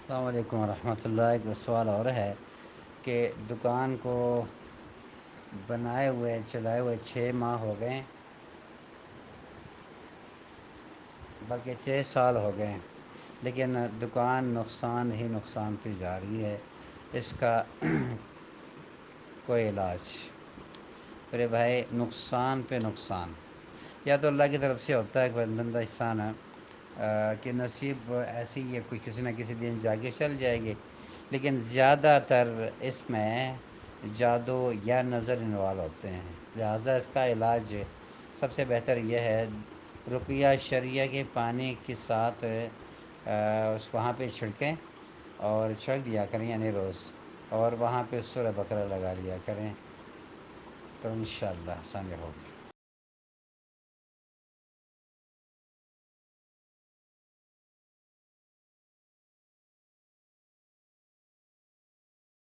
السلام علیکم ورحمۃ اللہ۔ ایک سوال اور ہے کہ دکان کو بنائے ہوئے چلائے ہوئے 6 ماہ ہو گئے، بلکہ 6 سال ہو گئے، لیکن دکان نقصان ہی نقصان پہ جا رہی ہے۔ اس کا کوئی علاج؟ ارے بھائی، نقصان پہ نقصان یا تو اللہ کی طرف سے ہوتا ہے کہ بندہ احسان ہے کہ نصیب ایسی ہی ہے، کوئی کسی نہ کسی دن جا کے چل جائے گی، لیکن زیادہ تر اس میں جادو یا نظر انوالو ہوتے ہیں۔ لہٰذا اس کا علاج سب سے بہتر یہ ہے، رقیہ شریعہ کے پانی کے ساتھ اس وہاں پہ چھڑکیں اور چھڑک دیا کریں، یعنی روز، اور وہاں پہ سورہ بقرہ لگا لیا کریں، تو انشاءاللہ آسانی ہوگی۔